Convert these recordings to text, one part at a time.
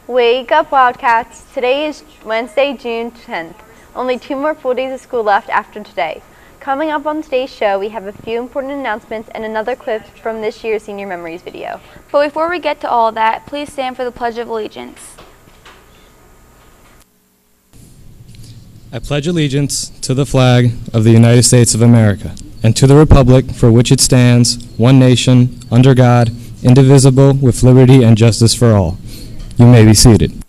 Wake up, Wildcats. Today is Wednesday, June 10th. Only 2 more full days of school left after today. Coming up on today's show, we have a few important announcements and another clip from this year's Senior Memories video. But before we get to all that, please stand for the Pledge of Allegiance. I pledge allegiance to the flag of the United States of America and to the republic for which it stands, one nation, under God, indivisible, with liberty and justice for all. You may be seated.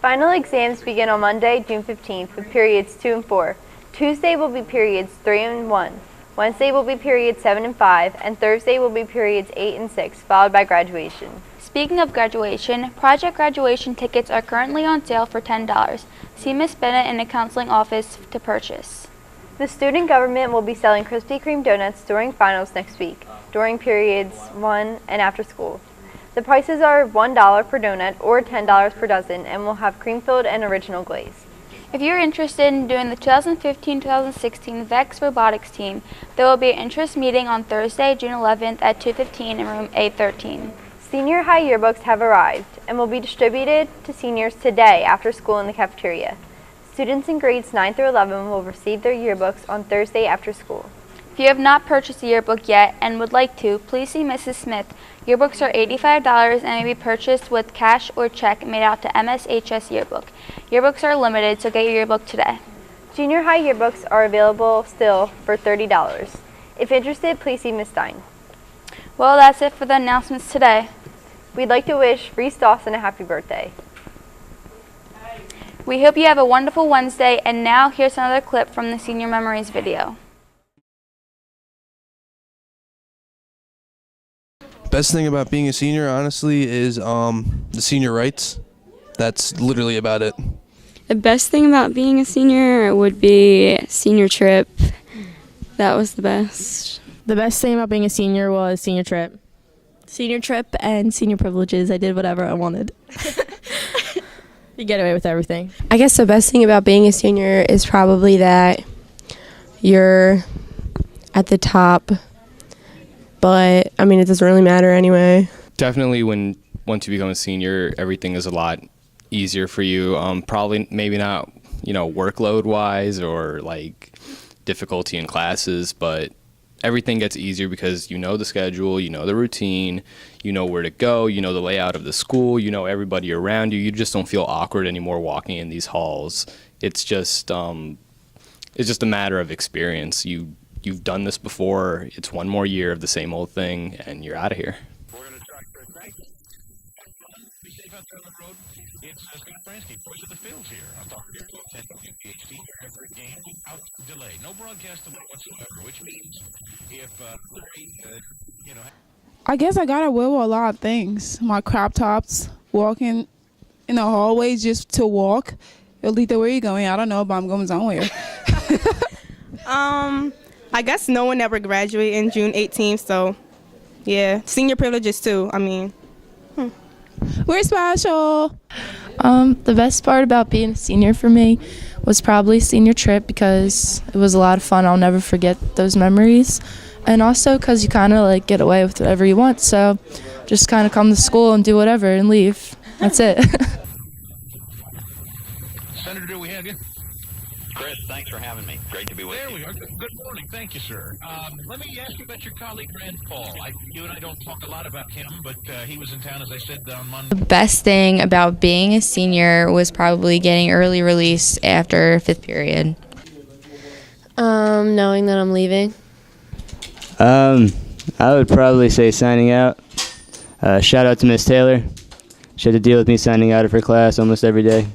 Final exams begin on Monday, June 15th with periods 2 and 4. Tuesday will be periods 3 and 1. Wednesday will be periods 7 and 5, and Thursday will be periods 8 and 6, followed by graduation. Speaking of graduation, project graduation tickets are currently on sale for $10. See Ms. Bennett in the counseling office to purchase. The student government will be selling Krispy Kreme donuts during finals next week, during periods 1 and after school. The prices are $1 per donut or $10 per dozen and will have cream-filled and original glaze. If you're interested in doing the 2015-2016 VEX Robotics team, there will be an interest meeting on Thursday, June 11th at 2:15 in room A13. Senior high yearbooks have arrived and will be distributed to seniors today after school in the cafeteria. Students in grades 9 through 11 will receive their yearbooks on Thursday after school. If you have not purchased a yearbook yet and would like to, please see Mrs. Smith. Yearbooks are $85 and may be purchased with cash or check made out to MSHS Yearbook. Yearbooks are limited, so get your yearbook today. Junior high yearbooks are available still for $30. If interested, please see Ms. Stein. Well, that's it for the announcements today. We'd like to wish Reese Dawson a happy birthday. We hope you have a wonderful Wednesday, and now here's another clip from the Senior Memories video. Best thing about being a senior, honestly, is the senior rights. That's literally about it. The best thing about being a senior would be senior trip. That was the best. The best thing about being a senior was senior trip. Senior trip and senior privileges. I did whatever I wanted. You get away with everything. I guess the best thing about being a senior is probably that you're at the top, but I mean, it doesn't really matter anyway. Definitely once you become a senior, everything is a lot easier for you. Probably maybe not, workload wise or like difficulty in classes, but everything gets easier because you know the schedule, you know the routine, you know where to go, you know the layout of the school, you know everybody around you. You just don't feel awkward anymore walking in these halls. It's just a matter of experience. You've done this before. It's one more year of the same old thing, and you're out of here. We're going to try for a break. Be safe out there on the road. It's Scott Bransky, voice of the fields here. I'm talking to your folks at WPHT every game without delay. No broadcast delay whatsoever, which means if I guess I got away with a lot of things. My crop tops, walking in the hallways just to walk. Alita, where are you going? I don't know, but I'm going somewhere. I guess no one ever graduated in June 18th, so yeah. Senior privileges too, We're special. The best part about being a senior for me was probably senior trip because it was a lot of fun. I'll never forget those memories. And also because you kind of get away with whatever you want. So just kind of come to school and do whatever and leave. That's it. Senator, do we have you? Chris, thanks for having me. Great to be with you. There we are. Good morning. Thank you, sir. Let me ask you about your colleague, Rand Paul. You and I don't talk a lot about him, but he was in town, as I said, on Monday. The best thing about being a senior was probably getting early release after 5th period. Knowing that I'm leaving. I would probably say signing out. Shout out to Miss Taylor. She had to deal with me signing out of her class almost every day.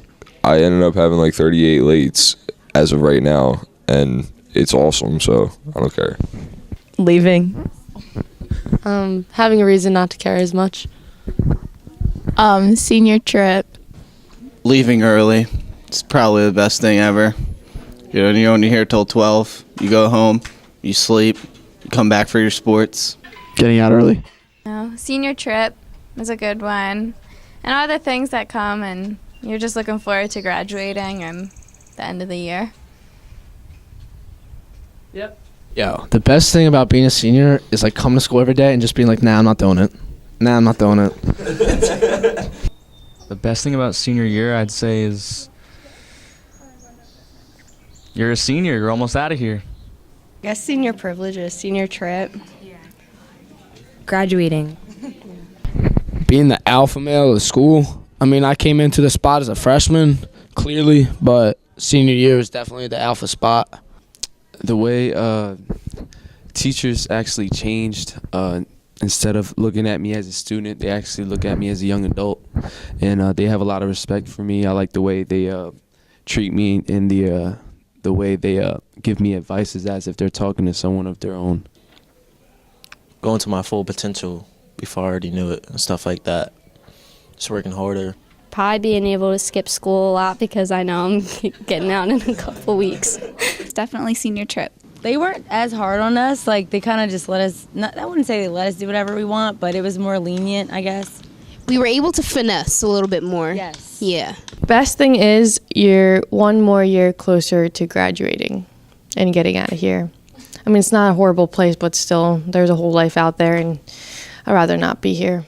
I ended up having 38 lates as of right now, and it's awesome, so I don't care. Leaving. Having a reason not to care as much. Senior trip. Leaving early. It's probably the best thing ever. You're only here till 12. You go home, you sleep, you come back for your sports. Getting out early. No, senior trip is a good one. And other things that come, and you're just looking forward to graduating and the end of the year. Yep. Yo, the best thing about being a senior is coming to school every day and just being nah, I'm not doing it. Nah, I'm not doing it. The best thing about senior year, I'd say, is you're a senior. You're almost out of here. I guess senior privileges, senior trip. Graduating. Being the alpha male of the school. I mean, I came into the spot as a freshman, clearly, but senior year was definitely the alpha spot. The way teachers actually changed. Instead of looking at me as a student, they actually look at me as a young adult, and they have a lot of respect for me. I like the way they treat me, and the way they give me advice as if they're talking to someone of their own. Going to my full potential before I already knew it and stuff like that. Just working harder. Probably being able to skip school a lot because I know I'm getting out in a couple weeks. It's definitely senior trip. They weren't as hard on us. Like, they kind of just let us, I wouldn't say they let us do whatever we want, but it was more lenient, I guess. We were able to finesse a little bit more. Yes. Yeah. Best thing is you're one more year closer to graduating and getting out of here. I mean, it's not a horrible place, but still, there's a whole life out there, and I'd rather not be here.